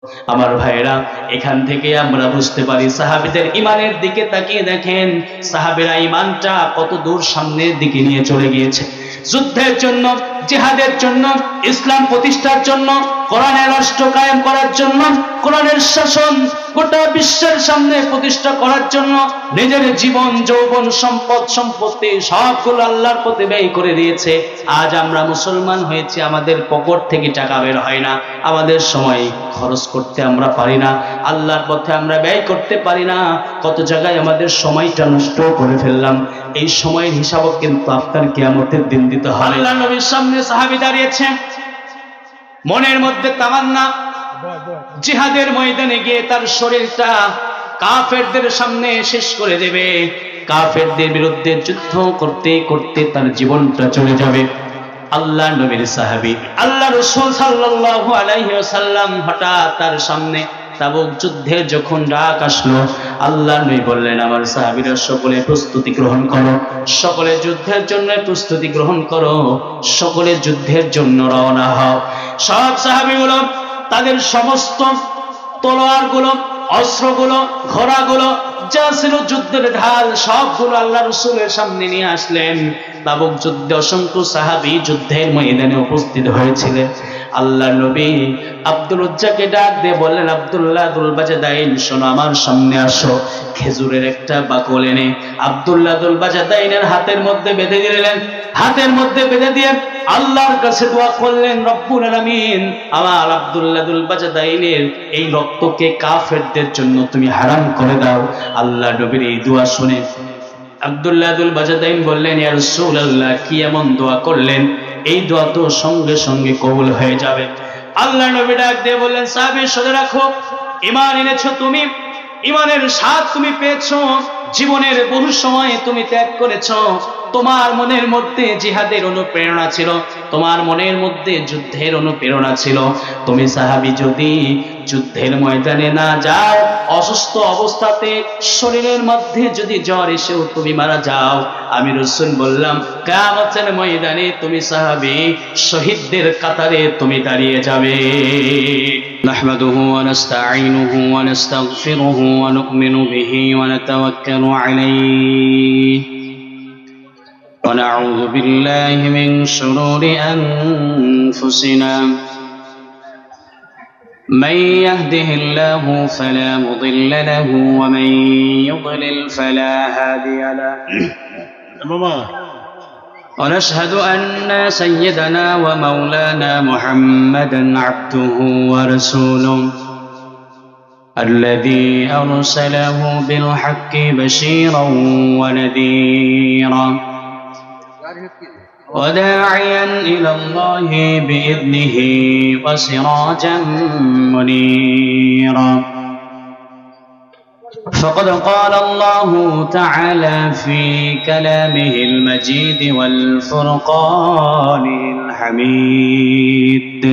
আমার ভাইরা, এখান থেকে আমরা বুঝতে পারি সাহাবীদের ঈমানের দিকে তাকিয়ে দেখেন, সাহাবীরা ঈমানটা কত দূর সামনের দিকে নিয়ে চলে গিয়েছে। যুদ্ধের জন্য, জিহাদের জন্য, ইসলাম প্রতিষ্ঠার জন্য, কোরআনের রাষ্ট্র কায়েম করার জন্য, কোরআনের শাসন গোটা বিশ্বের সামনে প্রতিষ্ঠা করার জন্য নিজের জীবন, যৌবন, সম্পদ, সম্পত্তি সবগুলো আল্লাহর পথে ব্যয় করে দিয়েছে। আজ আমরা মুসলমান হয়েছি, আমাদের পকেট থেকে টাকা বের হয় না, আমাদের সময় খরচ করতে আমরা পারি না, আল্লাহর পথে আমরা ব্যয় করতে পারি না। কত জায়গায় আমাদের সময়টা নষ্ট করে ফেললাম। এই সময়ের হিসাবও কিন্তু আপনার কিয়ামতের দিন দিতে হবে। আল্লাহর নবীর সামনে সাহাবী দাঁড়িয়েছে, মনের মধ্যে তামান্না জিহাদের ময়দানে গিয়ে তার শরীরটা কাফেরদের সামনে শেষ করে দেবে, কাফেরদের বিরুদ্ধে যুদ্ধ করতে করতে তার জীবনটা চলে যাবে। আল্লাহ নবীর সাহাবী আল্লাহ রাসূল সাল্লাল্লাহু আলাইহি ওয়াসাল্লাম হঠাৎ তার সামনে তাবুক যুদ্ধের যখন ডাক আসলো, আল্লাহ নবী বললেন, আমার সাহাবীরা সকলে প্রস্তুতি গ্রহণ করো, সকলে যুদ্ধের জন্য প্রস্তুতি গ্রহণ করো, সকলে যুদ্ধের জন্য রওনা হও। সব সাহাবীগুলো তাদের সমস্ত তলোয়ারগুলো, অস্ত্রগুলো, ঘোড়াগুলো, যা ছিল যুদ্ধের ঢাল সবগুলো আল্লাহ রাসূলের সামনে নিয়ে আসলেন। তাবুক যুদ্ধে অসংখ্য সাহাবী যুদ্ধের ময়দানে উপস্থিত হয়েছিলেন। আল্লাহ নবী আব্দুল উজ্জাকে ডাক দিয়ে বললেন, আব্দুল্লাহ দুল বাজাদাইন, শোনো, আমার সামনে আসো। খেজুরের একটা বাকল এনে আব্দুল্লাহ দুল বাজাদাইনের হাতের মধ্যে বেঁধে দিলেন। হাতের মধ্যে বেঁধে দিয়ে আল্লাহর কাছে দোয়া করলেন, রব্বুল আলামিন, আমার আব্দুল্লাহ দুল বাজাদাইনের এই রক্তকে কাফেরদের জন্য তুমি হারাম করে দাও। আল্লাহ নবীর এই দোয়া শুনে আব্দুল্লাহ দুল বাজাদাইন বললেন, ইয়া রাসূলুল্লাহ, কি এমন দোয়া করলেন? এই দোয়া তো সঙ্গে সঙ্গে কবুল হয়ে যাবে। আল্লাহ নবী ডাক দিয়ে বললেন, সাহাবী, শুনে রাখো, ঈমান এনেছো তুমি, ঈমানের স্বাদ তুমি পেয়েছো, জীবনের বহু সময় তুমি ত্যাগ করেছো, তোমার মনের মধ্যে জিহাদের অনুপ্রেরণা ছিল, তোমার মনের মধ্যে যুদ্ধের অনুপ্রেরণা ছিল। তুমি সাহাবী যদি যুদ্ধের ময়দানে না যাও, অসুস্থ অবস্থাতে শরীরের মধ্যে যদি জ্বর এসেও তুমি মারা যাও, আমি রাসূল বললাম কিয়ামতের ময়দানে তুমি সাহাবী শহীদদের কাতারে তুমি দাঁড়িয়ে যাবে। নাহমাদুহু ওয়া নাস্তাঈনুহু ওয়া নাস্তাগফিরুহু ওয়া নু'মিনু বিহি ওয়া নাতাওয়াক্কালু আলাইহি ونعوذ بالله من شرور أنفسنا من يهده الله فلا مضل له ومن يضلل فلا هادي له ونشهد أن سيدنا ومولانا محمدا عبده ورسوله الذي أرسله بالحق بشيرا ونذيرا وداعيا إلى الله بإذنه وسراجا منيرا فقد قال الله تعالى في كلامه المجيد والفرقان الحميد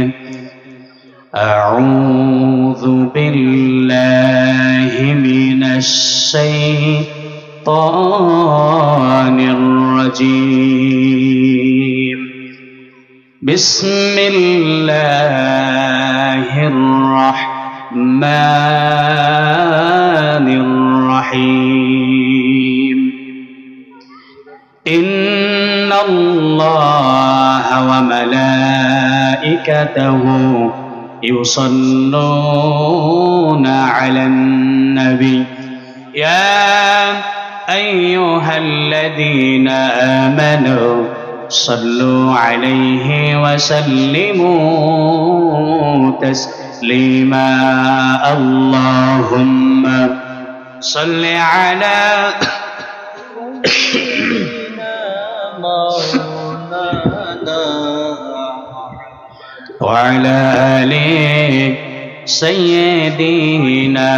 أعوذ بالله من الشيطان الرجيم بسم الله الرحمن الرحيم إن الله وملائكته يصلون على النبي يا أيها الذين آمنوا صلوا عليه وسلموا تسليما اللهم صل على وعلى آل سيدنا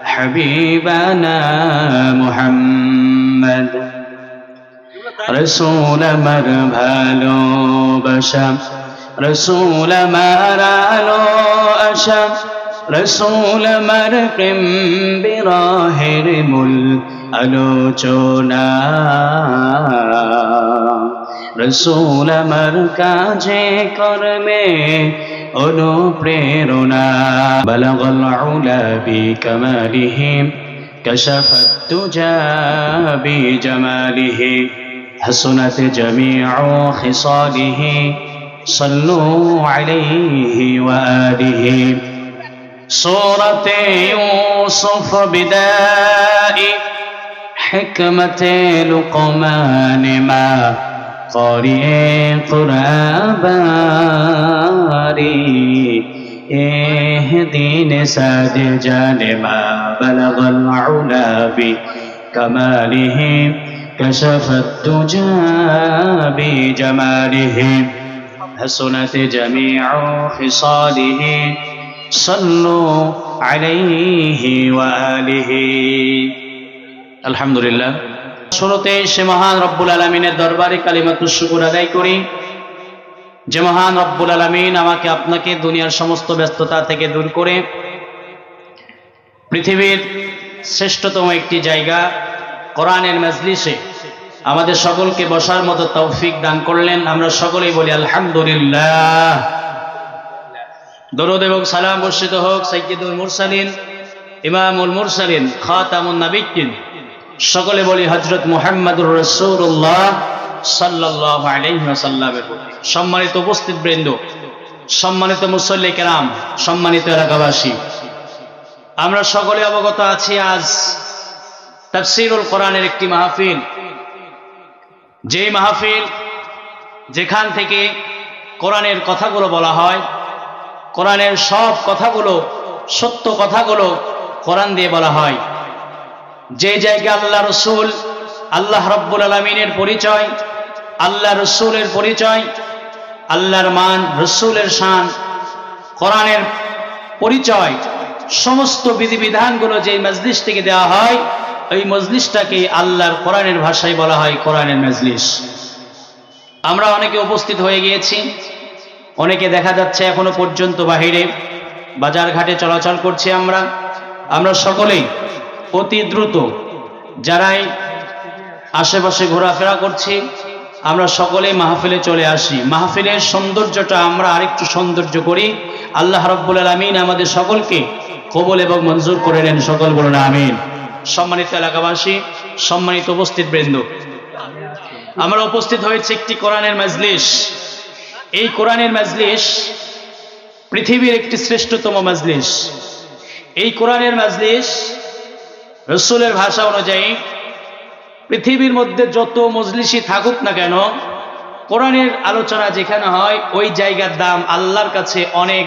حبيبنا محمد رسول مر ভালো বাসা রসুল মার আলো আশা রসুল মার প্রেম বিরহের মূল আলোচনা রসুল আমার কাজে কর্মে অনুপ্রেরণা বালাগাল উলা বিকামালিহি কাশাফাত তুজা বিজামালিহি হাসনাত জামিউ খিসালিহি সাল্লু আলাইহি ওয়া আলিহি সূরাত ইউসুফ বিদাই হিকমত লুকমান মা قارئ قرآن باري اهدنا ساد جانب بلغ العلا بكماله كشف الدجى بجماله حسنت جميع خصاله صلوا عليه وآله الحمد لله শুরুতে সে মহান রব্বুল আলামিনের দরবারে কালিমাতুশ শুকর আদায় করি যে মহান রব্বুল আলামিন আমাকে আপনাকে দুনিয়ার সমস্ত ব্যস্ততা থেকে দূর করে পৃথিবীর শ্রেষ্ঠতম একটি জায়গা কোরআনের মজলিসে আমাদের সকলকে বসার মতো তৌফিক দান করলেন। আমরা সকলেই বলি আলহামদুলিল্লাহ। দরুদ এবং সালাম বর্ষিত হোক সাইয়্যিদুল মুরসালিন ইমামুল মুরসালিন খাতামুন নাবিয়্যিন, সকলে বলি হযরত মুহাম্মদুর রাসূলুল্লাহ সাল্লাল্লাহু আলাইহি ওয়াসাল্লামের প্রতি। সম্মানিত উপস্থিত বৃন্দ, সম্মানিত মুসল্লি কেরাম, সম্মানিত এলাকাবাসী, আমরা সকলে অবগত আছি আজ তাফসীরুল কোরআনের একটি মাহফিল, যেই মাহফিল যেখান থেকে কোরআনের কথাগুলো বলা হয়, কোরআনের সব কথাগুলো, সত্য কথাগুলো কোরআন দিয়ে বলা হয়। যে জায়গায় আল্লাহ রসুল, আল্লাহ রব্বুল আলামিনের পরিচয়, আল্লাহ রসুলের পরিচয়, আল্লাহর মান, রসুলের শান, কোরআনের পরিচয়, সমস্ত বিধিবিধানগুলো যেই মজলিস থেকে দেওয়া হয়, ওই মজলিসটাকে আল্লাহর কোরআনের ভাষায় বলা হয় কোরআনের মজলিস। আমরা অনেকে উপস্থিত হয়ে গিয়েছি, অনেকে দেখা যাচ্ছে এখনো পর্যন্ত বাহিরে বাজার ঘাটে চলাচল করছি। আমরা সকলেই অতি দ্রুত যারাই আশেপাশে ঘোরাফেরা করছি, আমরা সকলেই মাহফিলে চলে আসি। মাহফিলের সৌন্দর্যটা আমরা আরেকটু সৌন্দর্য করি। আল্লাহ রাব্বুল আলামিন আমাদের সকলকে কবুল এবং মঞ্জুর করে নেন, সকল বলুন আমিন। সম্মানিত এলাকাবাসী, সম্মানিত উপস্থিত বৃন্দ, আমরা উপস্থিত হয়েছি একটি কোরআনের মজলিস। এই কোরআনের মজলিস পৃথিবীর একটি শ্রেষ্ঠতম মজলিস। এই কোরআনের মজলিস রসুলের ভাষা অনুযায়ী পৃথিবীর মধ্যে যত মজলিসই থাকুক না কেন, কোরআনের আলোচনা যেখানে হয় ওই জায়গার দাম আল্লাহর কাছে অনেক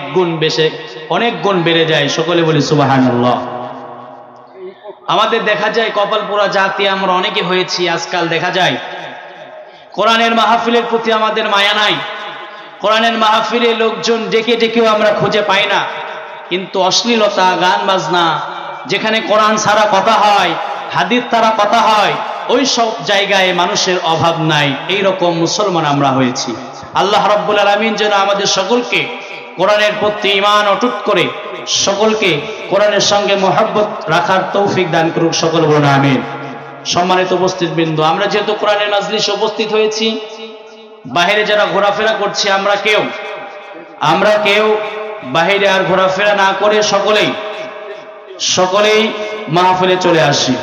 গুণ বেড়ে যায়। সকলে বলি সুবহানাল্লাহ। আমাদের দেখা যায় কপাল পোড়া জাতি আমরা অনেকে হয়েছি। আজকাল দেখা যায় কোরআনের মাহফিলের প্রতি আমাদের মায়া নাই। কোরআনের মাহফিলে লোকজন ডেকে ডেকেও আমরা খুঁজে পাই না, কিন্তু অশ্লীলতা, গান বাজনা, যেখানে কোরআন ছাড়া কথা হয়, হাদিস ছাড়া কথা হয়, ওই সব জায়গায় মানুষের অভাব নাই। এই রকম মুসলমান আমরা হয়েছি। আল্লাহ রাব্বুল আলামিন যেন আমাদের সকলকে কোরআনের প্রতি ঈমান অটুট করে সকলকে কোরআনের সঙ্গে মহব্বত রাখার তৌফিক দান করুক, সকল বলুন আমিন। সম্মানিত উপস্থিত বৃন্দ, আমরা যেহেতু কোরআনের মাজলিসে উপস্থিত হয়েছি, বাহিরে যারা ঘোরাফেরা করছি, আমরা কেউ বাহিরে আর ঘোরাফেরা না করে সকলেই মাহফিলে চলে আসি।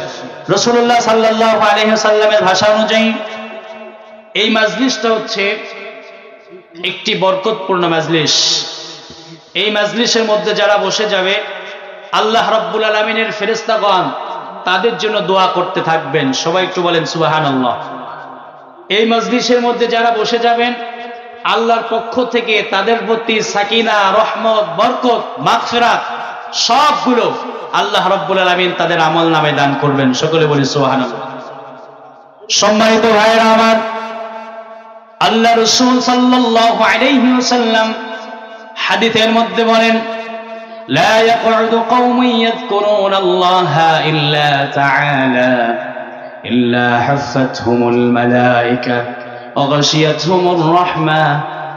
রাসূলুল্লাহ সাল্লাল্লাহু আলাইহি ওয়াসাল্লামের ভাষা অনুযায়ী এই মাজলিসটা হচ্ছে একটি বরকতপূর্ণ মাজলিস। এই মাজলিসের মধ্যে যারা বসে যাবে, আল্লাহ রাব্বুল আলামিনের ফেরেশতাগণ তাদের জন্য দোয়া করতে থাকবেন। সবাই একটু বলেন সুবহানাল্লাহ। এই মাজলিসের মধ্যে যারা বসে যাবেন, আল্লাহর পক্ষ থেকে তাদের প্রতি সাকিনা, রহমত, বরকত, মাগফিরাত সবগুলো আল্লাহ রাব্বুল আলামিন তাদের আমল নামে দান করবেন। সকলে বলি সুবহানাল্লাহ। সম্মানিত ভাইরা আমার, আল্লাহ রাসূল সাল্লাল্লাহু আলাইহি ওয়াসাল্লাম হাদিসের মধ্যে বলেন, লা ইয়াকউদু কওমুন ইয়াযকুরুনাল্লাহা ইল্লা তাআলা ইল্লা হাফাতহুমুল মালায়েকা ওয়া গাশিয়াতহুমুর রাহমা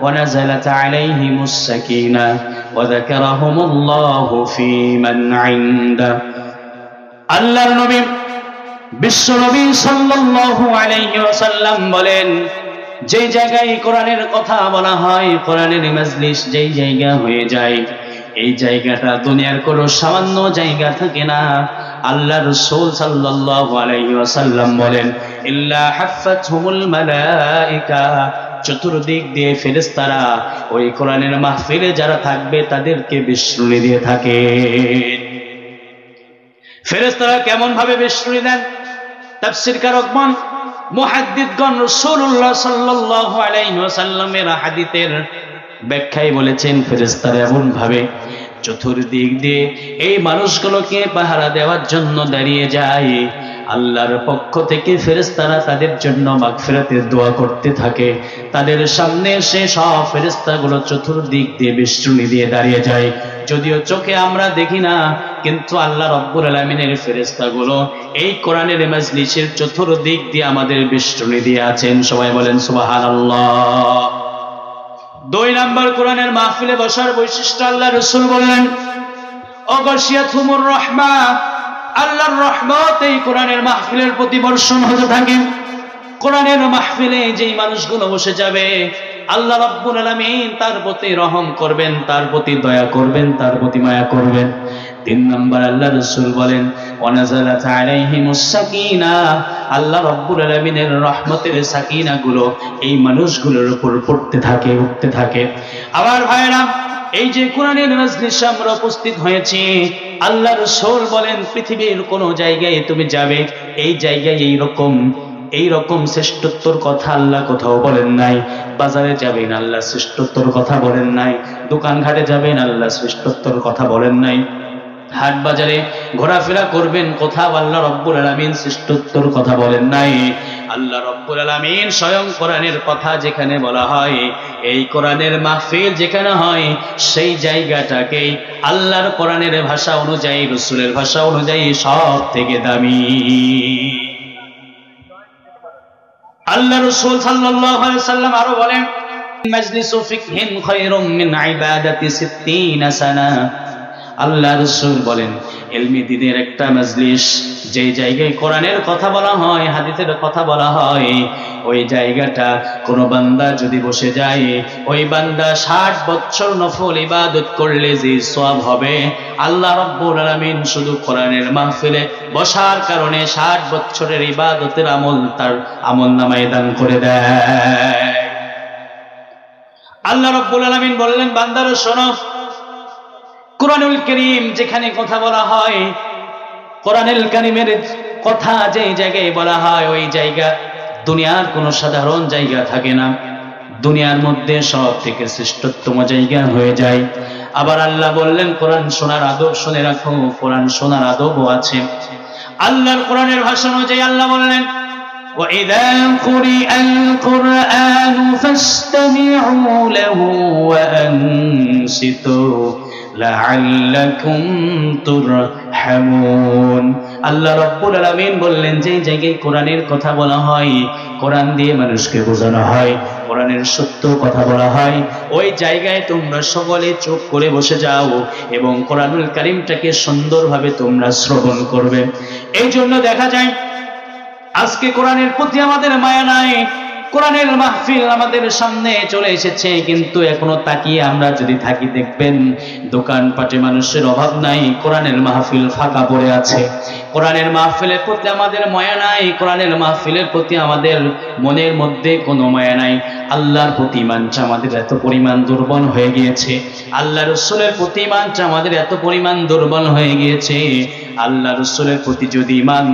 ওয়া নাযালাত আলাইহিমুস সাকিনা ওয়া যাকারাহুমুল্লাহু ফী মান ইনদা। আল্লাহর নবী বিশ্ব নবী সাল্লাল্লাহু আলাইহি ওয়াসাল্লাম বলেন, যে জায়গায় কোরআনের কথা বলা হয়, কোরআনের মাজলিস যেই জায়গা হয়ে যায়, এই জায়গাটা দুনিয়ার কোনো সামান্য জায়গা থাকে না। আল্লাহ রাসূল সাল্লাল্লাহু আলাইহি ওয়াসাল্লাম বলেন, ইল্লা হাফাতহুমুল মালায়েকা, চতুর্দিক দিয়ে ফেরেশতারা ওই কোরআনের মাহফিলে যারা থাকবে তাদেরকে বিশ্বনি দিয়ে থাকে। ফেরেশতারা কেমন ভাবে বিশ্বনি দেন? তাফসীরকারগণ, মুহাদ্দিসগণ রাসূলুল্লাহ সাল্লাল্লাহু আলাইহি ওয়াসাল্লামের হাদিসের ব্যাখ্যায় বলেছেন, ফেরেশতারা এমন ভাবে চতুর্দিক দিয়ে এই মানুষগুলোকে পাহারা দেওয়ার জন্য দাঁড়িয়ে যায়। আল্লাহর পক্ষ থেকে ফেরেশতারা তাদের জন্য মাগফিরাতের দোয়া করতে থাকে। তাদের সামনে এসে সব ফেরেশতাগুলো চতুর্দিক দিয়ে বেষ্টনী দিয়ে দাঁড়িয়ে যায়। যদিও চোখে আমরা দেখি না, কিন্তু আল্লাহ রব্বুল আলামিনের ফেরেশতাগুলো এই কোরআনের মাজলিসের চতুর্দিক দিয়ে আমাদের বেষ্টনী দিয়ে আছেন। সবাই বলেন সুবহানাল্লাহ। 2 নাম্বার, কোরআনের মাহফিলে বসার বৈশিষ্ট্য আল্লাহ রাসূল বললেন, অগশিয়াতুমুর রাহমা, আল্লাহর রহমত এই কোরআনের মাহফিলের প্রতি বর্ষণ হতে থাকে। কোরআনের মাহফিলে যেই মানুষগুলো বসে যাবে, আল্লাহ রাব্বুল আলামিন তার প্রতি রহম করবেন, তার প্রতি দয়া করবেন, তার প্রতি মায়া করবেন। 3 নাম্বার, আল্লাহ রাসূল বলেন, ওয়ানাযালাত আলাইহিমুস সাকিনা, আল্লাহ রাব্বুল আলামিনের রহমতের সাকিনা গুলো এই মানুষগুলোর উপর পড়তে থাকে, উঠতে থাকে। আবার ভাইরা, এই যে কোরআনের মাজলিসে আমরা উপস্থিত হয়েছি, আল্লাহ রাসূল বলেন, পৃথিবীর কোন জায়গায় তুমি যাবে, এই জায়গায় এইরকম শ্রেষ্ঠত্বর কথা আল্লাহ কোথাও বলেন নাই। বাজারে যাবেন, আল্লাহ শ্রেষ্ঠত্বর কথা বলেন নাই। দোকানঘাটে যাবেন, আল্লাহ শ্রেষ্ঠত্বর কথা বলেন নাই। হাট বাজারে ঘোরাফেরা করবেন, কোথাও আল্লাহ রব্বুল আলামিন শ্রেষ্ঠত্বর কথা বলেন নাই। আল্লাহ রব্বুল আলামিন স্বয়ং কোরআনের কথা যেখানে বলা হয়, এই কোরআনের মাহফিল যেখানে হয়, সেই জায়গাটাকেই আল্লাহর কোরআনের ভাষা অনুযায়ী, রাসূলের ভাষা অনুযায়ী সব থেকে দামি। আল্লাহ রাসূল সাল্লাল্লাহু আলাইহি ওয়াসাল্লাম আরো বলেন, মাজলিসু ফিকহিন খায়রুম মিন ইবাদাতি 60 সানা। আল্লাহ রাসূল বলেন, ইলমি দ্বীনের একটা মাজলিস, যে জায়গায় কোরআনের কথা বলা হয়, হাদিসের কথা বলা হয়, ওই জায়গাটা কোন বান্দা যদি বসে যায়, ওই বান্দা 60 বছর নফল ইবাদত করলে যে সওয়াব হবে, আল্লাহ রাব্বুল আলামিন শুধু কোরআনের মাহফিলে বসার কারণে 60 বছরের ইবাদতের আমল তার আমলনামায় দান করে দেয়। আল্লাহ রাব্বুল আলামিন বললেন, বান্দারা শোনো, কোরআনুল কারীম যেখানে কথা বলা হয়, কোরআনুল কারীমের কথা যে জায়গায় বলা হয়, ওই জায়গা দুনিয়ার কোনো সাধারণ জায়গা থাকে না, দুনিয়ার মধ্যে সব থেকে শ্রেষ্ঠতম জায়গা হয়ে যায়। আবার আল্লাহ বললেন, কোরআন শোনার আদব শুনে রাখো, কোরআন শোনার আদবও আছে। আল্লাহর কোরআনের ভাষা অনুযায়ী আল্লাহ বললেন, وَإِذَا قُرِئَ الْقُرْآنُ فَاسْتَمِعُوا لَهُ وَأَنصِتُوا لَعَلَّكُمْ تُرْحَمُونَ। আল্লাহ রাব্বুল আলামিন বললেন, যে জায়গায় কোরআনের কথা বলা হয়, কোরআন দিয়ে মানুষকে বোঝানো হয়, কোরআনের সত্য কথা বলা হয়, ওই জায়গায় তোমরা সকলে চুপ করে বসে যাও এবং কোরআনুল কারীমটাকে সুন্দরভাবে তোমরা শ্রবণ করবে। এই জন্য দেখা যায় আজকে কোরআনের প্রতি আমাদের মায়া নাই। কোরআনের মাহফিল আমাদের সামনে চলে এসেছে, কিন্তু এখনো তাকিয়ে আমরা যদি থাকি, দেখবেন দোকানপাটে মানুষের অভাব নাই, কোরআনের মাহফিল ফাঁকা পড়ে আছে। কোরআনের মাহফিলের প্রতি আমাদের মায়া নাই, কোরআনের মাহফিলের প্রতি আমাদের মনের মধ্যে কোনো মায়া নাই। আল্লাহর প্রতি ইমানটা আমাদের এত পরিমাণ দুর্বল হয়ে গিয়েছে, আল্লাহ রাসূলের প্রতি ইমানটা আমাদের এত পরিমাণ দুর্বল হয়ে গিয়েছে। আল্লাহ রাসূলের প্রতি যদি ইমান,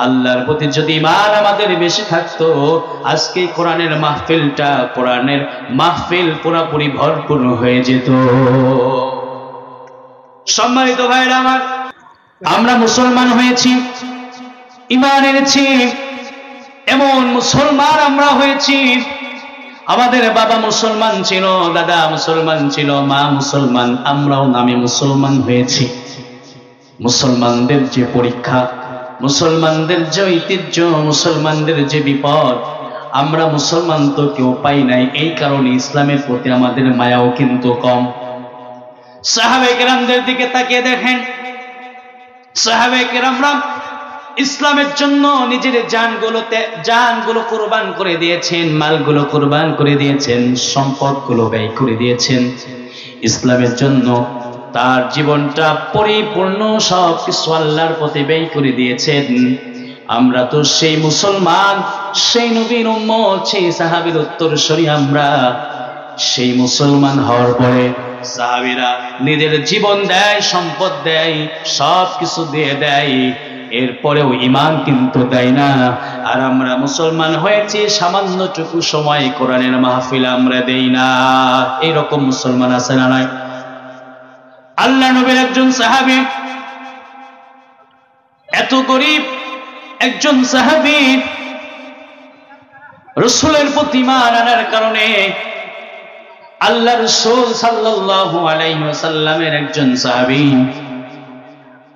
আল্লাহর প্রতি যদি ইমান আমাদের বেশি থাকতো, আজকে কোরআনের মাহফিলটা, কোরআনের মাহফিল পুরোপুরি ভরপুর হয়ে যেত। সম্মানিত ভাইরা আমার, আমরা মুসলমান হয়েছি, ঈমান এনেছি, এমন মুসলমান আমরা হয়েছি, আমাদের বাবা মুসলমান ছিল, দাদা মুসলমান ছিল, মা মুসলমান, আমরাও নামে মুসলমান হয়েছি। মুসলমানদের যে পরীক্ষা, মুসলমানদের যে ঐতিহ্য, মুসলমানদের যে বিপদ, আমরা মুসলমান তো কেউ পাই নাই। এই কারণে ইসলামের প্রতি আমাদের মায়াও কিন্তু কম। সাহাবায়ে কেরামদের দিকে তাকিয়ে দেখেন, সাহাবায়ে কেরামরা ইসলামের জন্য নিজের জানগুলো কুরবান করে দিয়েছেন, মালগুলো কুরবান করে দিয়েছেন, সম্পদগুলো ব্যয় করে দিয়েছেন ইসলামের জন্য। তার জীবনটা পরিপূর্ণ সব কিছু আল্লাহর পথে ব্যয় করে দিয়েছেন। আমরা তো সেই মুসলমান, সেই নবীর উম্মত, সেই সাহাবীর উত্তরসূরি। আমরা সেই মুসলমান হওয়ার পরে সাহাবীরা নিজের জীবন দেয়, সম্পদ দেয়, সব কিছু দিয়ে দেয়, এরপরেও ঈমান কিন্তু দেয় না। আর আমরা মুসলমান হয়েছি সামান্যটুকু সময় কোরআনের মাহফিলে আমরা দেই না। এইরকম মুসলমান আছে না নাই? আল্লাহ নবীর একজন সাহাবী, এত গরিব একজন সাহাবী, রাসূলের প্রতি ঈমান আনার কারণে আল্লাহ রাসূল সাল্লাল্লাহু আলাইহি ওয়াসাল্লামের একজন সাহাবী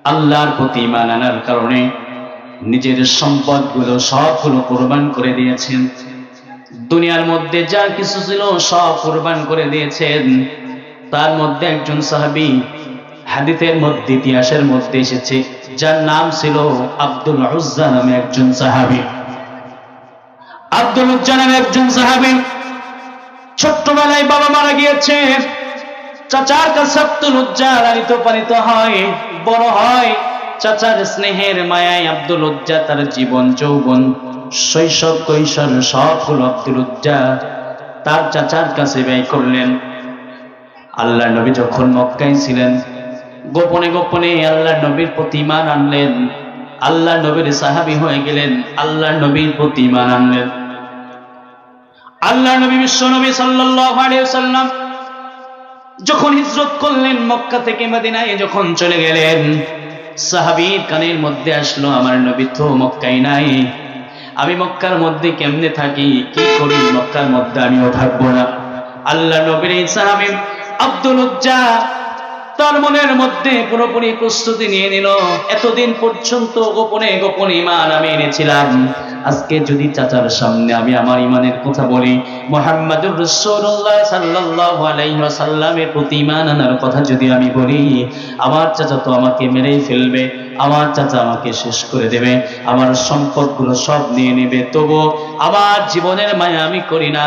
আল্লাহর প্রতি ঈমান আনার কারণে নিজের সম্পদগুলো সবগুলো কুরবান করে দিয়েছেন। দুনিয়ার মধ্যে যা কিছু ছিল সব কুরবান করে দিয়েছেন। তার মধ্যে একজন সাহাবী, হাদিসের মধ্যে, ইতিহাসের মধ্যে এসেছে, যার নাম ছিল আব্দুল উজ্জা নামে একজন সাহাবী। আব্দুল উজ্জা নামে একজন সাহাবী, ছোট্টবেলায় বাবা মারা গিয়েছে। চাচার কাছে আব্দুল উজ্জা লালিত পালিত হয়, বড় হয়। চাচার স্নেহের মায়ায় আব্দুল উজ্জা তার জীবন, যৌবন, শৈশব, কৈশোর সবগুলো আব্দুল উজ্জা তার চাচার কাছে ব্যয় করলেন। আল্লাহ নবী যখন মক্কায় ছিলেন, গোপনে গোপনে আল্লাহ নবীর প্রতি ঈমান আনলেন। আল্লাহ নবীর সাহাবী হয়ে গেলেন, আল্লাহ নবীর প্রতি ঈমান আনলেন। আল্লাহ নবী, বিশ্ব নবী সাল্লাল্লাহু আলাইহি ওয়াসাল্লাম যখন হিজরত করলেন, মক্কা থেকে মদিনায় যখন চলে গেলেন, সাহাবীর কানের মধ্যে আসলো, আমার নবী তো মক্কায় নাই, আমি মক্কার মধ্যে কেমনে থাকি, কি করি, মক্কার মধ্যে আমিও থাকবো না। আল্লাহ নবীর এই সাহাবী আব্দুল উজ্জা তার মনের মধ্যে পুরোপুরি প্রস্তুতি নিয়ে নিল। এতদিন পর্যন্ত গোপনে গোপনে ঈমান আমি এনেছিলাম, আজকে যদি চাচার সামনে আমি আমার ঈমানের কথা বলি, মুহাম্মাদুর রাসূলুল্লাহ সাল্লাল্লাহু আলাইহি ওয়াসাল্লামের প্রতি ঈমান আনার কথা যদি আমি বলি, আমার চাচা তো আমাকে মেরেই ফেলবে, আমার চাচা আমাকে শেষ করে দেবে, আমার সম্পদগুলো সব নিয়ে নেবে। তবু আমার জীবনের মায়া আমি করি না,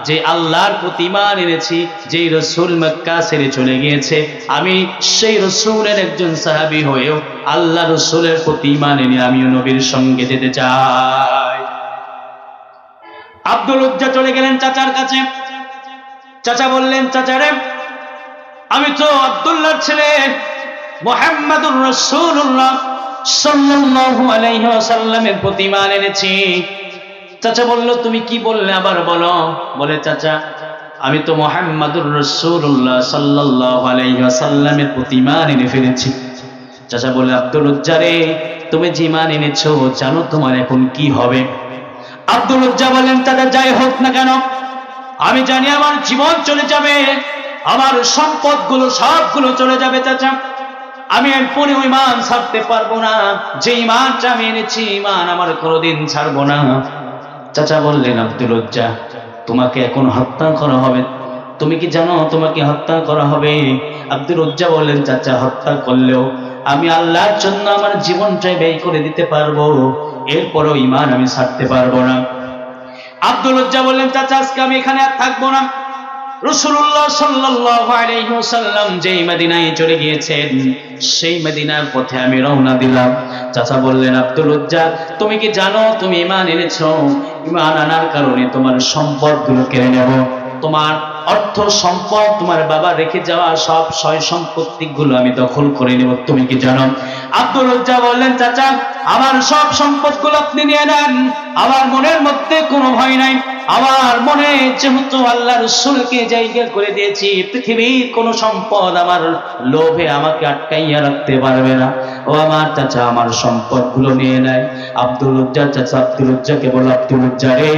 যে আল্লাহর প্রতি ঈমান এনেছি, যে রাসূল মক্কা ছেড়ে চলে গিয়েছে, আমি সেই রাসূলের একজন সাহাবী হয়েও আল্লাহ রাসূলের প্রতি ঈমান এনে আমিও নবীর সঙ্গে যেতে চাই। আব্দুল উজ্জা চলে গেলেন চাচার কাছে। চাচা বললেন, চাচা রে, আমি তো আব্দুল্লাহর ছেলে মুহাম্মাদুর রাসূলুল্লাহ সাল্লাল্লাহু আলাইহি ওয়াসাল্লামের প্রতি ঈমান এনেছি। চাচা বলল, তুমি কি বললে আবার বলো। বলে, চাচা আমি তো মুহাম্মাদুর রাসূলুল্লাহ সাল্লাল্লাহু আলাইহি ওয়াসাল্লামের প্রতি ঈমান এনে ফেলেছি। চাচা বলে, আব্দুল উজ্জা রে, তুমি যে ঈমান এনেছো জানো তোমার এখন কি হবে? আব্দুল উজ্জা বলেন, চাচা যাই হোক না কেন, আমি জানি আমার জীবন চলে যাবে, আমার সম্পদগুলো সবগুলো চলে যাবে চাচা, আমি এরপরে ওই ঈমান ছাড়তে পারবো না, যে ঈমানটা আমি এনেছি ঈমান আমার কোনোদিন ছাড়বো না। চাচা বললেন, আব্দুল উজ্জা, তোমাকে এখন হত্যা করা হবে, তুমি কি জানো তোমাকে হত্যা করা হবে? আব্দুল উজ্জা বললেন, চাচা হত্যা করলেও আমি আল্লাহর জন্য আমার জীবনটাই ব্যয় করে দিতে পারবো, এরপরও ঈমান আমি ছাড়তে পারবো না। আব্দুল উজ্জা বললেন, চাচা আজকে আমি এখানে আর থাকবো না, রাসূলুল্লাহ সাল্লাল্লাহু আলাইহি ওয়াসাল্লাম যেই মদিনায় চলে গিয়েছেন, সেই মদিনার পথে আমি রওনা দিলাম। চাচা বললেন, আব্দুল উজ্জা, তুমি কি জানো তুমি ঈমান এনেছো, ঈমান আনার কারণে তোমার সম্পদগুলো কেড়ে নেব, তোমার অর্থ সম্পদ, তোমার বাবা রেখে যাওয়া সব সয় সম্পত্তিগুলো আমি দখল করে নেব, তুমি কি জানো? আব্দুল উজ্জা বললেন, চাচা আমার সব সম্পদগুলো আপনি নিয়ে নেন, আমার মনের মধ্যে কোনো ভয় নাই, আমার মনে যেহেতু আল্লাহ রাসূলকে জায়গা করে দিয়েছি, পৃথিবীর কোনো সম্পদ আমার লোভে আমাকে আটকাইয়া রাখতে পারবে না। ও আমার চাচা আমার সম্পদগুলো নিয়ে নেয়। আব্দুল উজ্জা চাচা আব্দুল উজ্জাকে বলল, আব্দুল উজ্জা রে,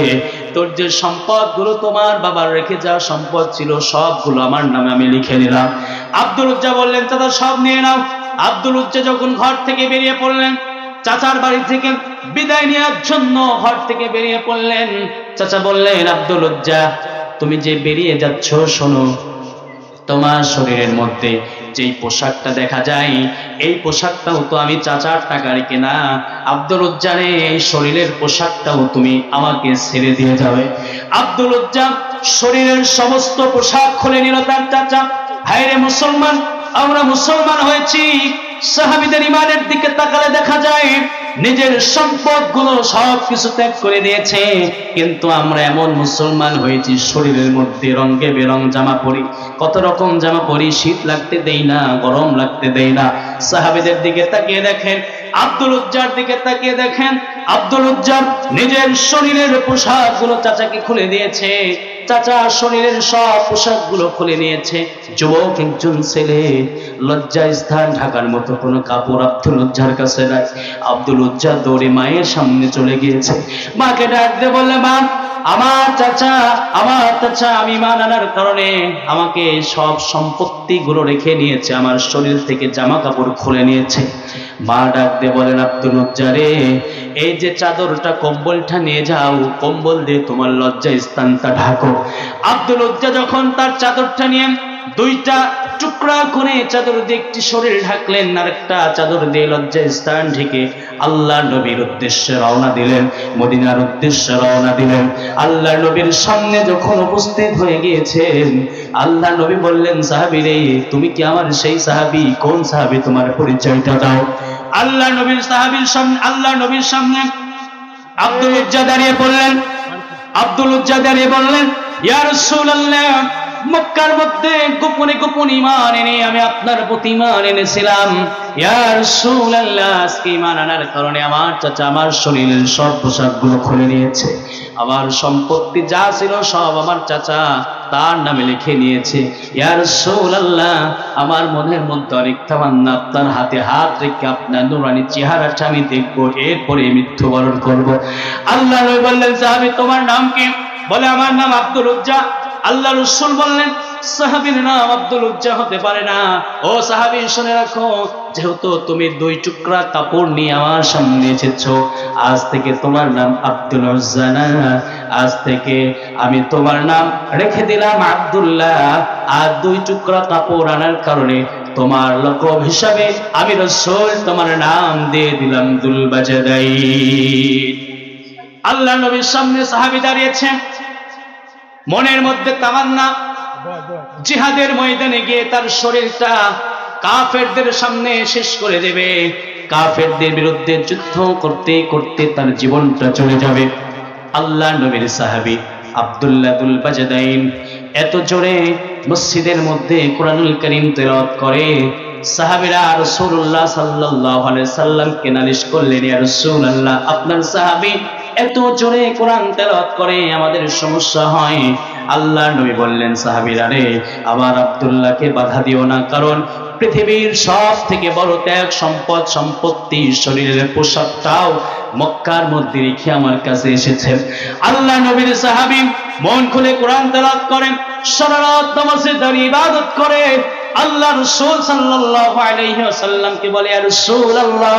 তোর যে সম্পদগুলো তোমার বাবার রেখে যাওয়া সম্পদ ছিল সবগুলো আমার নামে আমি লিখে নিলাম। আব্দুল উজ্জা বললেন, চাচা সব নিয়ে নাও। আব্দুল উজ্জা যখন ঘর থেকে বেরিয়ে পড়লেন, চাচার বাড়ি থেকে বিদায় নেওয়ার জন্য ঘর থেকে বেরিয়ে পড়লেন, চাচা বললেন, আব্দুল উজ্জা তুমি যে বেরিয়ে যাচ্ছ শোনো, তোমার শরীরের মধ্যে যেই পোশাকটা দেখা যায় এই পোশাকটাও তো আমি চাচার টাকার কেনা। আব্দুল উজ্জারে এই শরীরের পোশাকটাও তুমি আমাকে ছেড়ে দিয়ে যাবে। আব্দুল উজ্জা শরীরের সমস্ত পোশাক খুলে নিল তার চাচা। হায়রে মুসলমান, আমরা মুসলমান হয়েছি, সাহাবীদের ইমানের দিকে তাকালে দেখা যায় নিজের সম্পদগুলো সব কিছু ত্যাগ করে দিয়েছে, কিন্তু আমরা এমন মুসলমান হয়েছি শরীরের মধ্যে রঙে বেরং জামা পরি, কত রকম জামা পরি, শীত লাগতে দেই না, গরম লাগতে দেই না। সাহাবীদের দিকে তাকিয়ে দেখেন, আব্দুল উজ্জার দিকে তাকিয়ে দেখেন, আব্দুল উজ্জার নিজের শরীরের পোশাকগুলো চাচাকে খুলে দিয়েছে, চাচা শরীরের সব পোশাকগুলো খুলে নিয়েছে। যুবক একজন ছেলে, লজ্জা স্থান ঢাকার মতো কোনো কাপড় আব্দুল উজ্জার কাছে নাই। আব্দুল উজ্জা দৌড়ে মায়ের সামনে চলে গিয়েছে, মাকে ডাক দিয়ে বললে, মা আমার চাচা আমি ইমান আনার কারণে আমাকে সব সম্পত্তি গুলো রেখে নিয়েছে, আমার শরীর থেকে জামা কাপড় খুলে নিয়েছে। মা ডাক দিয়ে বলেন, আব্দুল উজ্জা রে, এই যে চাদরটা কম্বলটা নিয়ে যাও, কম্বল দিয়ে তোমার লজ্জা স্থানটা ঢাকো। আব্দুল উজ্জা যখন তার চাদরটা নিয়ে দুইটা টুকরা করে চাদর দিয়ে একটি শরীর ঢাকলেন, আর একটা চাদর দিয়ে লজ্জা স্থান ঢেকে আল্লাহ নবীর উদ্দেশ্যে রওনা দিলেন, মদিনার উদ্দেশ্যে রওনা দিলেন। আল্লাহ নবীর সামনে যখন উপস্থিত হয়ে গিয়েছেন, আল্লাহ নবী বললেন, সাহাবী রে, তুমি কি আমার সেই সাহাবী? কোন সাহাবী, তোমার পরিচয়টা দাও। আল্লাহ নবীর সামনে আব্দুল উজ্জা দাঁড়িয়ে বললেন, ইয়া রাসূলুল্লাহ, মক্কার মধ্যে গোপনে গোপনে ঈমান এনে আমি আপনার প্রতি ঈমান এনেছিলাম। ইয়া রাসূলুল্লাহ, আজকে ঈমান আনার কারণে আমার চাচা আমার শরীরের সব পোশাকগুলো খুলে নিয়েছে, আমার সম্পত্তি যা ছিল সব আমার চাচা তার নামে লিখে নিয়েছে। ইয়া রাসূলুল্লাহ, আমার মনের মধ্যে অনেক তামান্না, আপনার হাতে হাত রেখে আপনার নূরানি চেহারাটা আমি দেখবো, এরপরে মৃত্যুবরণ করব। আল্লাহ নবী বললেন, সাহাবী তোমার নাম কি? বলে, আমার নাম আব্দুল উজ্জা। আল্লাহ রাসূল বললেন, সাহাবীর নাম আব্দুল উজ্জা হতে পারে না। ও সাহাবী, শুনে রাখো, যেহেতু তুমি দুই টুকরা কাপড় নিয়ে আমার সামনে এসেছো, আজ থেকে তোমার নাম আব্দুল উজ্জা না, আজ থেকে আমি তোমার নাম রেখে দিলাম আব্দুল্লাহ। আর দুই টুকরা কাপড় আনার কারণে তোমার লকব হিসাবে আমি রাসূল তোমার নাম দিয়ে দিলাম দুল বাজাদাইন। আল্লাহ নবীর সামনে সাহাবী দাঁড়িয়েছেন, মনের মধ্যে তামান্না জিহাদের ময়দানে গিয়ে তার শরীরটা কাফেরদের সামনে শেষ করে দেবে, কাফেরদের বিরুদ্ধে যুদ্ধ করতে করতে তার জীবনটা চলে যাবে। আল্লাহ নবীর সাহাবী আব্দুল্লাহ দুল বাজাদাইন এত জোরে মসজিদের মধ্যে কোরআনুল কারীম তেলাওয়াত করে, সাহাবীরা রাসূলুল্লাহ সাল্লাল্লাহু আলাইহি সাল্লামকে নালিশ করলেন, ইয়া রাসূলুল্লাহ, আপনার সাহাবী এত জোরে কোরআন তেলাওয়াত করে, আমাদের সমস্যা হয়। আল্লাহ নবী বললেন, সাহাবীরা রে, আবার আব্দুল্লাহকে বাধা দিও না, কারণ পৃথিবীর সব থেকে বড় ত্যাগ সম্পত্তি শরীরের পোশাকটাও মক্কার মধ্যে রেখে আমার কাছে এসেছেন। আল্লাহ নবীর সাহাবী মন খুলে কোরআন তেলাওয়াত করেন, সারা রাত নামাজে দাঁড়িয়ে ইবাদত করে। আল্লাহ রাসূল সাল্লাল্লাহু আলাইহি ওয়াসাল্লামকে বলে, ইয়া রাসূলুল্লাহ,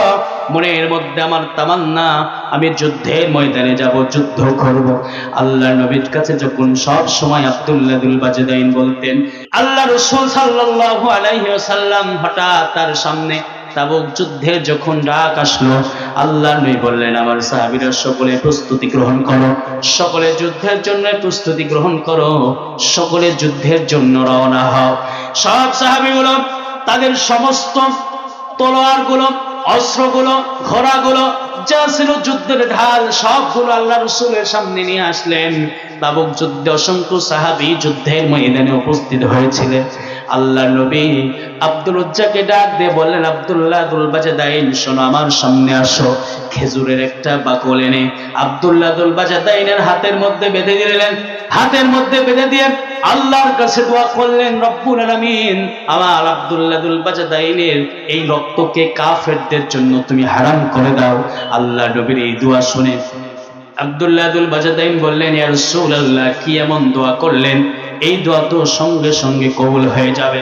মনের মধ্যে আমার তামান্না আমি যুদ্ধের ময়দানে যাব, যুদ্ধ করব। আল্লাহ নবীর কাছে যখন সব সময় আব্দুল্লাহ দুল বাজাদাইন বলতেন, আল্লাহ রাসূল সাল্লাল্লাহু আলাইহি ওয়াসাল্লাম হঠাৎ তার সামনে তাবুক যুদ্ধের যখন ডাক আসলো, আল্লাহ নবী বললেন, আমার সাহাবীরা সকলে প্রস্তুতি গ্রহণ করো, সকলে যুদ্ধের জন্য প্রস্তুতি গ্রহণ করো, সকলে যুদ্ধের জন্য রওনা হও। সব সাহাবীগুলো তাদের সমস্ত তলোয়ারগুলো, অস্ত্রগুলো, ঘোড়াগুলো, যা ছিল যুদ্ধের ঢাল, সবগুলো আল্লাহ রাসূলের সামনে নিয়ে আসলেন। তাবুক যুদ্ধে অসংখ্য সাহাবী যুদ্ধের ময়দানে উপস্থিত হয়েছিলেন। আল্লাহ নবী আব্দুল উজ্জাকে ডাক দিয়ে বললেন, আব্দুল্লাহ দুল বাজাদাইন, শোনো, আমার সামনে আসো। খেজুরের একটা বাকল এনে আব্দুল্লাহ দুল বাজাদাইনের হাতের মধ্যে বেঁধে দিলেন। হাতের মধ্যে বেঁধে দিয়ে আল্লাহর কাছে দোয়া করলেন, রব্বুল আলামিন, আমার আব্দুল্লাহ দুল বাজাদাইনের এই রক্তকে কাফেরদের জন্য তুমি হারাম করে দাও। আল্লাহ নবীর এই দোয়া শুনে আব্দুল্লাহ দুল বাজাদাইন বললেন, ইয়া রাসূলুল্লাহ, কি এমন দোয়া করলেন, এই দোয়া তো সঙ্গে সঙ্গে কবুল হয়ে যাবে।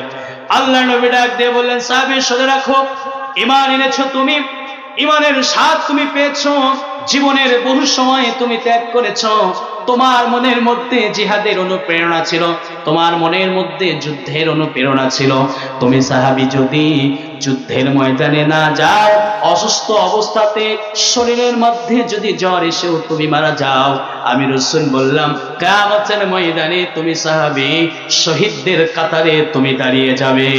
আল্লাহ নবী ডাক দিয়ে বললেন, সাহাবী, শুনে রাখো, ঈমান এনেছো তুমি, ঈমানের স্বাদ তুমি পেয়েছো, জীবনের বহু সময় তুমি ত্যাগ করেছো, তোমার মনের মধ্যে জিহাদের অনুপ্রেরণা ছিল, তোমার মনের মধ্যে যুদ্ধের অনুপ্রেরণা ছিল। তুমি সাহাবী যদি যুদ্ধের ময়দানে না যাও, অসুস্থ অবস্থাতে শরীরের মধ্যে যদি জ্বর এসেও তুমি মারা যাও, আমি রাসূল বললাম কিয়ামতের ময়দানে তুমি সাহাবী শহীদদের কাতারে তুমি দাঁড়িয়ে যাবে।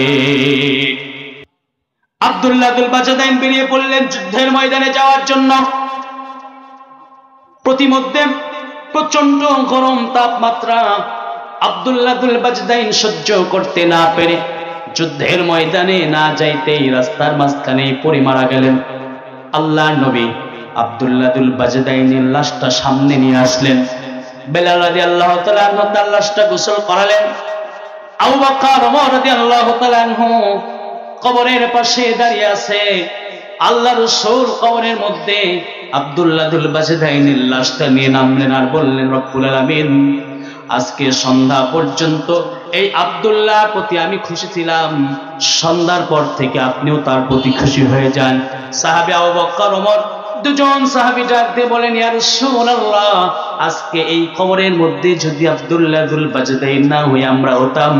আব্দুল্লাহ দুল বাজদাইন বেরিয়ে পড়লেন যুদ্ধের ময়দানে যাওয়ার জন্য। প্রতিমধ্যে প্রচন্ড গরম তাপমাত্রা, আব্দুল্লাহ দুল বাজদাইন সহ্য করতে না পেরে যুদ্ধের ময়দানে না যাইতেই রাস্তার মাঝখানে পড়ে মারা গেলেন। আল্লাহর নবী আব্দুল্লাহ দুল বাজদাইনের লাশটা সামনে নিয়ে আসলেন। বেলাল রাদিয়াল্লাহু তাআলা আনহু তার লাশটা গোসল করালেন। আবু বকর ওমর রাদিয়াল্লাহু তাআলা আনহু কবরের পাশে দাঁড়িয়ে আছে। আল্লাহ রাসূল কবরের মধ্যে আব্দুল্লাহ দুল বাজদাইনের লাশটা নিয়ে নামলেন আর বললেন, রব্বুল আলামিন, আজকে সন্ধ্যা পর্যন্ত এই আব্দুল্লাহর প্রতি আমি খুশি ছিলাম, সন্ধ্যার পর থেকে আপনিও তার প্রতি খুশি হয়ে যান। সাহাবী আবু বকর ওমর দুজন সাহাবী ডাক দিয়ে বলেন, ইয়া রাসূলুল্লাহ, আজকে এই কবরের মধ্যে যদি আব্দুল্লাহ দুল বাজদাইন না হয়ে আমরা হতাম,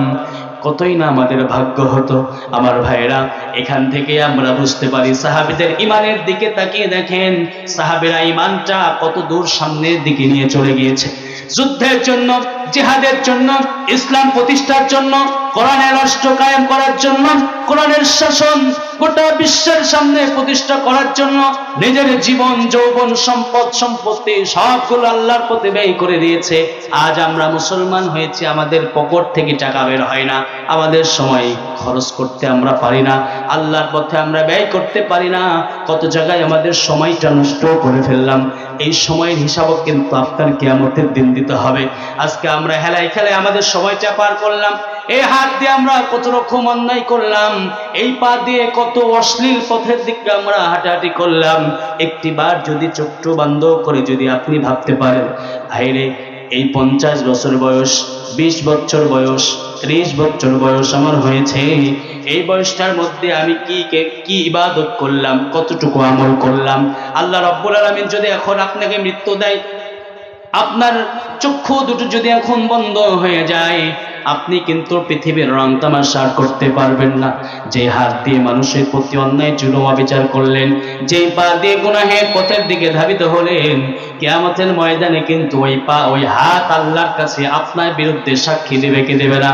কতই না আমাদের ভাগ্য হতো। আমার ভাইরা, এখান থেকে আমরা বুঝতে পারি সাহাবীদের ইমানের দিকে তাকিয়ে দেখেন, সাহাবীরা ইমানটা কত দূর সামনের দিকে নিয়ে চলে গিয়েছে। যুদ্ধের জন্য, জিহাদের জন্য, ইসলাম প্রতিষ্ঠার জন্য, কোরআনের রাষ্ট্র কায়েম করার জন্য, কোরআনের শাসন গোটা বিশ্বের সামনে প্রতিষ্ঠা করার জন্য নিজের জীবন, যৌবন, সম্পদ, সম্পত্তি সবগুলো আল্লাহর পথে ব্যয় করে দিয়েছে। আজ আমরা মুসলমান হয়েছি, আমাদের পকেট থেকে টাকা বের হয় না, আমাদের সময় খরচ করতে আমরা পারি না, আল্লাহর পথে আমরা ব্যয় করতে পারি না। কত জায়গায় আমাদের সময়টা নষ্ট করে ফেললাম। এই সময়ের হিসাবও কিন্তু আপনার কিয়ামতের দিন দিতে হবে। আজকে আমরা হেলায় খেলায় আমাদের সময়টা পার করলাম। এই হাত দিয়ে আমরা কত রকম অন্যায় করলাম, এই পা দিয়ে কত অশ্লীল পথের দিকে আমরা হাঁটাহাঁটি করলাম। একটিবার যদি চোখ বন্ধ করে যদি আপনি ভাবতে পারেন, ভাইরে, এই 50 বছর বয়স, 20 বছর বয়স, 30 বছর বয়স আমার হয়েছে, এই বয়সটার মধ্যে আমি কি ইবাদত করলাম, কতটুকু আমল করলাম। আল্লাহ রাব্বুল আলামিন যদি এখন আপনাকে মৃত্যু দেয়, আপনার চক্ষু দুটো যদি এখন বন্ধ হয়ে যায়, আপনি কিন্তু পৃথিবীর রং তামাশা করতে পারবেন না। যে হাত দিয়ে মানুষের প্রতি অন্যায় জুলুম অবিচার করলেন, যে পা দিয়ে গুনাহের পথের দিকে ধাবিত হলেন, কিয়ামতের ময়দানে কিন্তু ওই পা, ওই হাত আল্লাহর কাছে আপনার বিরুদ্ধে সাক্ষী দেবে কি দেবে না?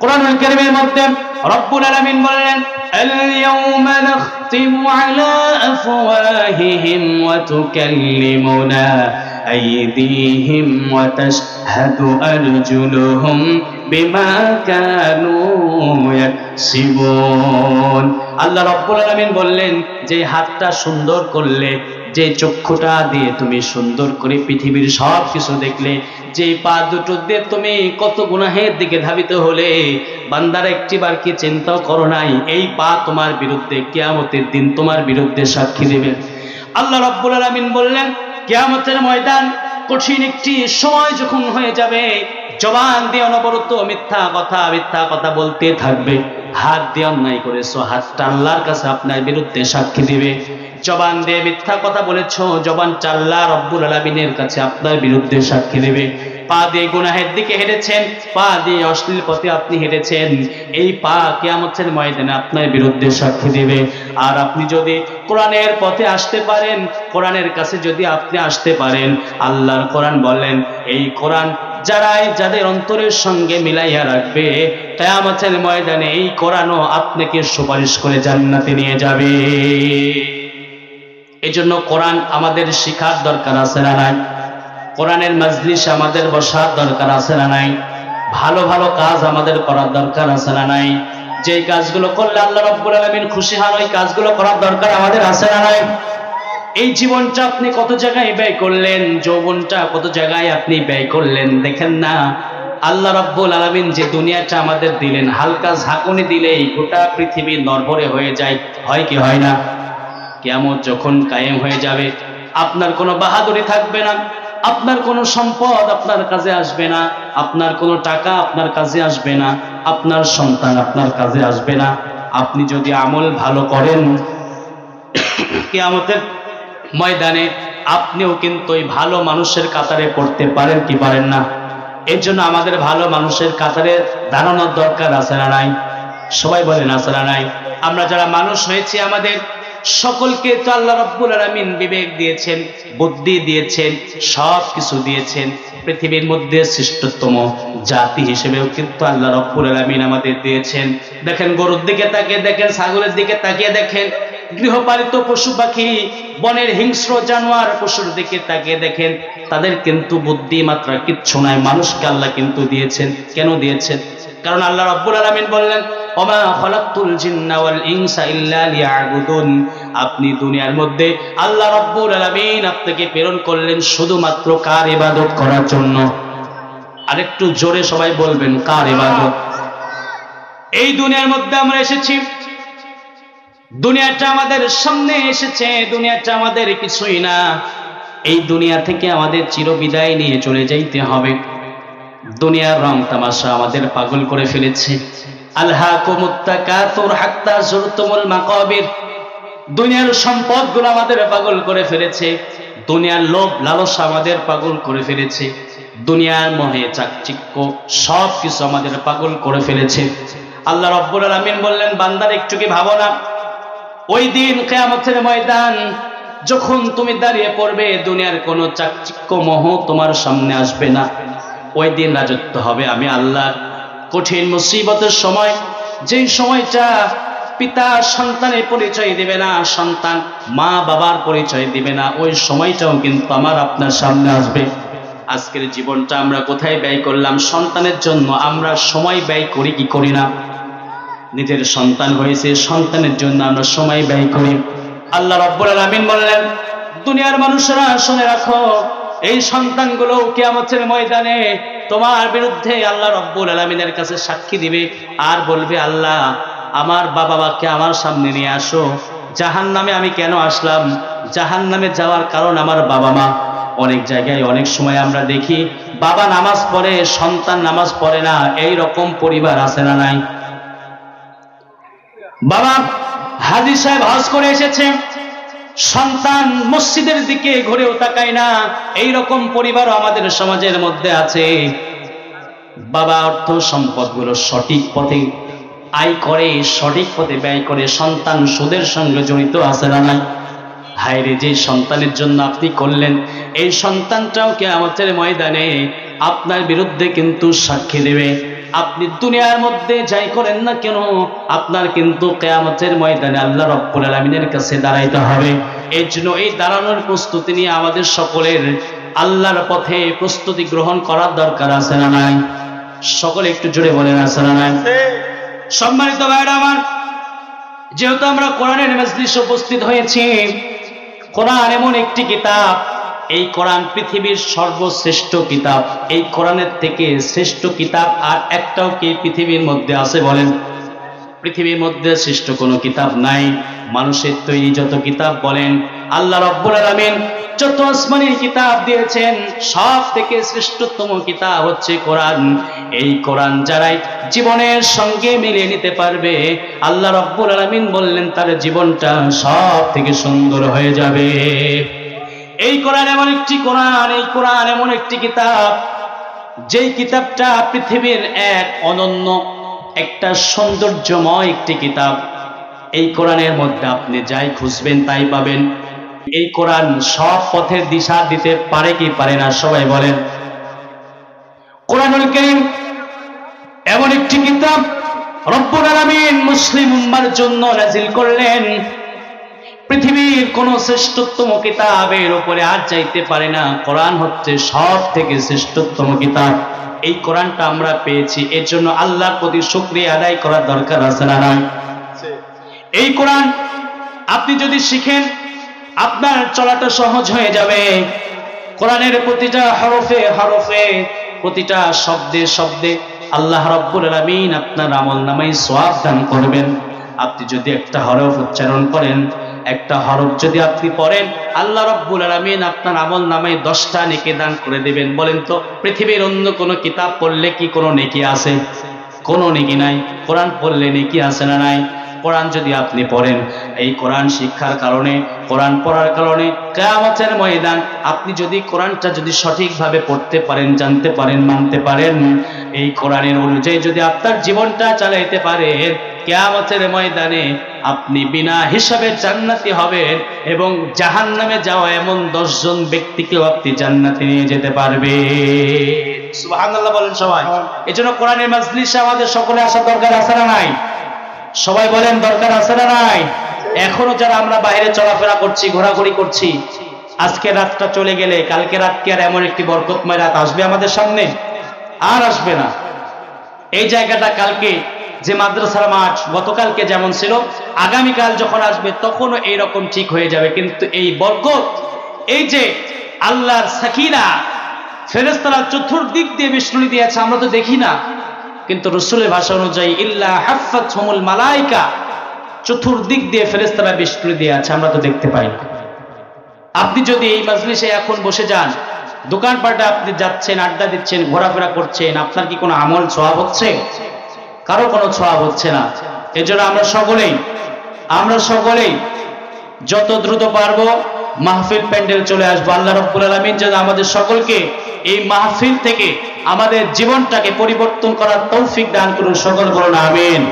কোরআনুল কারীমের মধ্যে রব্বুল আলামিন বলেন, আল-ইয়াওমা নাখতিমু আলা আফওয়াহিহিম ওয়া তুকাল্লিমুনা আইদিহিম ওয়া তাশহাদু আরজুলুহুম বিমা কানু ইয়াকসিবুন। আল্লাহ রাব্বুল আলামিন বললেন, যে হাতটা সুন্দর করলে, যে চক্ষুটা দিয়ে তুমি সুন্দর করে পৃথিবীর সব কিছু দেখলে, যে পা দুটো দিয়ে তুমি কত গুনাহের দিকে ধাবিত হলে, বান্দারা একটিবার কি চিন্তাও করো নাই, এই পা তোমার বিরুদ্ধে কিয়ামতের দিন তোমার বিরুদ্ধে সাক্ষী দেবে। আল্লাহ রাব্বুল আলামিন বললেন, কিয়ামতের ময়দান কঠিন একটি সময় যখন হয়ে যাবে, জবান দিয়ে অনবরত মিথ্যা কথা বলতে থাকবে। হাত দিয়ে অন্যায় করেছো, হাতটা আল্লাহর কাছে আপনার বিরুদ্ধে সাক্ষী দিবে। জবান দিয়ে মিথ্যা কথা বলেছো, জবানটা আল্লাহ রাব্বুল আলামিনের কাছে আপনার বিরুদ্ধে সাক্ষী দেবে। পা দিয়ে গুনাহের দিকে হেঁটেছেন, পা দিয়ে অশ্লীল পথে আপনি হেঁটেছেন, এই পা কিয়ামতের ময়দানে আপনার বিরুদ্ধে সাক্ষী দিবে। আর আপনি যদি কোরআনের পথে আসতে পারেন, কোরআনের কাছে যদি আপনি আসতে পারেন, আল্লাহর কোরআন বলেন, এই কোরআন যাদের অন্তরের সঙ্গে মিলাইয়া রাখবে, কিয়ামতের ময়দানে এই কোরআনও আপনাকে সুপারিশ করে জান্নাতে নিয়ে যাবে। এজন্য কোরআন আমাদের শিখার দরকার আছে না নাই? কোরআনের মাজলিসে আমাদের বসার দরকার আছে না নাই? ভালো ভালো কাজ আমাদের করার দরকার আছে না নাই? যেই কাজগুলো করলে আল্লাহ রাব্বুল আলামিন খুশি হন, ওই কাজগুলো করার দরকার আমাদের আছে না নাই? এই জীবনটা আপনি কত জায়গায় ব্যয় করলেন, যৌবনটা কত জায়গায় আপনি ব্যয় করলেন, দেখেন না? আল্লাহ রাব্বুল আলামিন যে দুনিয়াটা আমাদের দিলেন, হালকা ঝাঁকুনি দিলেই গোটা পৃথিবী নড়বড়ে হয়ে যায়, হয় কি হয় না? কিয়ামত যখন কায়েম হয়ে যাবে, আপনার কোনো বাহাদুরি থাকবে না, আপনার কোনো সম্পদ আপনার কাজে আসবে না, আপনার কোনো টাকা আপনার কাজে আসবে না, আপনার সন্তান আপনার কাজে আসবে না। আপনি যদি আমল ভালো করেন, কিয়ামতের ময়দানে আপনিও কিন্তু ওই ভালো মানুষের কাতারে পড়তে পারেন কি পারেন না? এর জন্য আমাদের ভালো মানুষের কাতারে দাঁড়ানোর দরকার আছে না নাই? সবাই বলেন আছে না নাই? আমরা যারা মানুষ হয়েছি আমাদের সকলকে তো আল্লাহ রাব্বুল আলামিন বিবেক দিয়েছেন, বুদ্ধি দিয়েছেন, সব কিছু দিয়েছেন। পৃথিবীর মধ্যে শ্রেষ্ঠতম জাতি হিসেবেও কিন্তু আল্লাহ রাব্বুল আলামিন আমাদের দিয়েছেন। দেখেন গরুর দিকে তাকিয়ে দেখেন, ছাগলের দিকে তাকিয়ে দেখেন, গৃহপালিত পশু পাখি, বনের হিংস্র জানোয়ার পশুর দিকে তাকিয়ে দেখেন, তাদের কিন্তু বুদ্ধিমাত্রা কিচ্ছু নাই। মানুষকে আল্লাহ কিন্তু দিয়েছেন। কেন দিয়েছেন? কারণ আল্লাহ রাব্বুল আলামিন বললেন, ওমা খালাকতুল জিন্না ওয়াল ইনসা ইল্লা লিয়াবুদুন। আপনি দুনিয়ার মধ্যে আল্লাহ রাব্বুল আলামিন আপনাকে প্রেরণ করলেন শুধুমাত্র কার ইবাদত করার জন্য? আরেকটু জোরে সবাই বলবেন, কার ইবাদত? এই দুনিয়ার মধ্যে আমরা এসেছি, দুনিয়াটা আমাদের সামনে এসেছে, দুনিয়াটা আমাদের কিছুই না। এই দুনিয়া থেকে আমাদের চিরবিদায় নিয়ে চলে যাইতে হবে। দুনিয়ার রং তামাশা আমাদের পাগল করে ফেলেছে। আলহাকুমুত তাকাতুর হাত্তা যুরতুমুল মাকাবির। দুনিয়ার সম্পদগুলো আমাদের পাগল করে ফেলেছে, দুনিয়ার লোভ লালসা আমাদের পাগল করে ফেলেছে, দুনিয়ার মোহে চাকচিক্য সব কিছু আমাদের পাগল করে ফেলেছে। আল্লাহ রাব্বুল আলামিন বললেন, বান্দার একটু কি ভাবো না, ওই দিন কিয়ামতের ময়দান যখন তুমি দাঁড়িয়ে পড়বে, দুনিয়ার কোনো চাকচিক্য মোহ তোমার সামনে আসবে না। ওই দিন রাজত্ব হবে আমি আল্লাহ। কঠিন মুসিবতের সময়, যেই সময়টা পিতা সন্তানের পরিচয় দিবে না, সন্তান মা বাবার পরিচয় দিবে না, ওই সময়টাও কিন্তু আমার আপনার সামনে আসবে। আজকের জীবনটা আমরা কোথায় ব্যয় করলাম? সন্তানের জন্য আমরা সময় ব্যয় করি কি করি না? নিজের সন্তান হয়েছে, সন্তানের জন্য আমরা সময় ব্যয় করি। আল্লাহ রাব্বুল আলামিন বললেন, দুনিয়ার মানুষরা শুনে রাখো, এই সন্তানগুলো কিয়ামতের ময়দানে তোমার বিরুদ্ধে আল্লাহ রাব্বুল আলামিনের কাছে সাক্ষী দিবে আর বলবে, আল্লাহ আমার বাবা মাকে আমার সামনে নিয়ে আসো। জাহান্নামে আমি কেন আসলাম? জাহান্নামে যাওয়ার কারণ আমার বাবা মা। অনেক জায়গায় অনেক সময় আমরা দেখি বাবা নামাজ পড়ে, সন্তান নামাজ পড়ে না, এই রকম পরিবার আছে না নাই? বাবা হাজী সাহেব হজ করে এসেছে, সন্তান মসজিদের দিকে ঘুরেও তাকায় না, এই রকম পরিবারও আমাদের সমাজের মধ্যে আছে। বাবা অর্থ সম্পদগুলো সঠিক পথে আয় করে, সঠিক পথে ব্যয় করে, সন্তান সুদের সঙ্গে জড়িত আছে না নাই? হায়রে, যে সন্তানের জন্য আপনি করলেন, এই সন্তানটাও কিয়ামতের ময়দানে আপনার বিরুদ্ধে কিন্তু সাক্ষী দেবে। আপনি দুনিয়ার মধ্যে যাই করেন না কেন, আপনার কিন্তু কিয়ামতের ময়দানে আল্লাহ রাব্বুল আলামিনের কাছে দাঁড়াইতে হবে। এই জন্য এই দাঁড়ানোর প্রস্তুতি নিয়ে আমাদের সকলের আল্লাহর পথে প্রস্তুতি গ্রহণ করার দরকার আছে না নাই? সকলে একটু জোরে বলেন, আছে না নাই? সম্মানিত ভাইরা আমার, যেহেতু আমরা কোরআনের মজলিসে উপস্থিত হয়েছি, কোরআন এমন একটি কিতাব, এই কোরআন পৃথিবীর সর্বশ্রেষ্ঠ কিতাব। এই কোরআনের থেকে শ্রেষ্ঠ কিতাব আর একটাও কি পৃথিবীর মধ্যে আছে বলেন? পৃথিবীর মধ্যে শ্রেষ্ঠ কোনো কিতাব নাই। মানুষের তৈরি যত কিতাব বলেন, আল্লাহ রাব্বুল আলামিন যত আসমানি কিতাব দিয়েছেন, সব থেকে শ্রেষ্ঠতম কিতাব হচ্ছে কোরআন। এই কোরআন যারাই জীবনের সঙ্গে মিলিয়ে নিতে পারবে, আল্লাহ রাব্বুল আলামিন বললেন তার জীবনটা সব থেকে সুন্দর হয়ে যাবে। এই কোরআন এমন একটি কোরআন, এই কোরআন এমন একটি কিতাব, যেই কিতাবটা পৃথিবীর এক অনন্য, একটা সৌন্দর্যময় একটি কিতাব। এই কোরআনের মধ্যে আপনি যাই খুঁজবেন তাই পাবেন। এই কোরআন সব পথের দিশা দিতে পারে কি পারে না? সবাই বলেন। কোরআনুল কারীম এমন একটি কিতাব রব্বুল আলামিন মুসলিম উম্মার জন্য নাযিল করলেন। পৃথিবীর কোন শ্রেষ্ঠতম কিতাবের উপরে আর চাইতে পারে না। কোরআন হচ্ছে সব থেকে শ্রেষ্ঠতম কিতাব। এই কোরআনটা আমরা পেয়েছি, এর জন্য আল্লাহর প্রতি শুকরিয়া আদায় করার দরকার আছে না? এই কোরআন আপনি যদি শিখেন, আপনার চলাটা সহজ হয়ে যাবে। কোরআনের প্রতিটা হরফে হরফে, প্রতিটা শব্দে শব্দে আল্লাহ রাব্বুল আলামিন আপনার আমলনামায় সওয়াব দান করবেন। আপনি যদি একটা হরফ উচ্চারণ করেন, একটা হরফ যদি আপনি পড়েন, আল্লাহ রাব্বুল আলামিন আপনার আমলনামায় 10টা নেকি দান করে দেবেন। বলেন তো, পৃথিবীর অন্য কোনো কিতাব পড়লে কি কোনো নেকি আছে? কোনো নেকি নাই। কোরআন পড়লে নেকি আছে না নাই? কোরআন যদি আপনি পড়েন, এই কোরআন শিক্ষার কারণে, কোরআন পড়ার কারণে কিয়ামতের ময়দান আপনি যদি কোরআনটা যদি সঠিকভাবে পড়তে পারেন, জানতে পারেন, মানতে পারেন, এই কোরআনের অনুযায়ী যদি আপনার জীবনটা চালাইতে পারেন, কিয়ামতের ময়দানে আপনি বিনা হিসাবে জান্নাতি হবেন এবং জাহান্নামে যাওয়া এমন 10 জন ব্যক্তিকেও আপনি জান্নাতে নিয়ে যেতে পারবে। সুবহানাল্লাহ বলেন সবাই। এজন্য কোরআনের মাজলিসে আমাদের সকলে আসা দরকার আছে না নাই? সবাই বলেন দরকার আছে না নাই? এখনো যারা আমরা বাইরে চলাফেরা করছি, ঘোরাঘুরি করছি, আজকে রাতটা চলে গেলে কালকে রাত কি আর এমন একটি বরকতময় রাত আসবে আমাদের সামনে? আর আসবে না। এই জায়গাটা কালকে যে মাদ্রাসার মাঠ গতকালকে যেমন ছিল, আগামীকাল যখন আসবে তখনও এইরকম ঠিক হয়ে যাবে। কিন্তু এই বরকত, এই যে আল্লাহর সাকিনা, ফেরেশতারা চতুর্দিক দিয়ে বেষ্টনী দিয়েছে, আমরা তো দেখি না, কিন্তু রাসূলের ভাষা অনুযায়ী ইল্লা হাফফাতহুমুল মালায়েকা, চতুর্দিক দিয়ে ফেরেশতারা বেষ্টনী দিয়ে আছে, আমরা তো দেখতে পাই না। আপনি যদি এই মাজলিসে এখন বসে যান, দোকানপাটে আপনি যাচ্ছেন, আড্ডা দিচ্ছেন, ঘোরাফেরা করছেন, আপনার কি কোনো আমল সওয়াব হচ্ছে? কারো কোনো সওয়াব হচ্ছে না। এজন্য আমরা সকলেই যত দ্রুত পারবো মাহফিল প্যান্ডেল চলে আসবো। আল্লাহ রাব্বুল আলামিন যেন আমাদের সকলকে এই মাহফিল থেকে আমাদের জীবনটাকে পরিবর্তন করার তৌফিক দান করুন। সকল বলুন আমিন।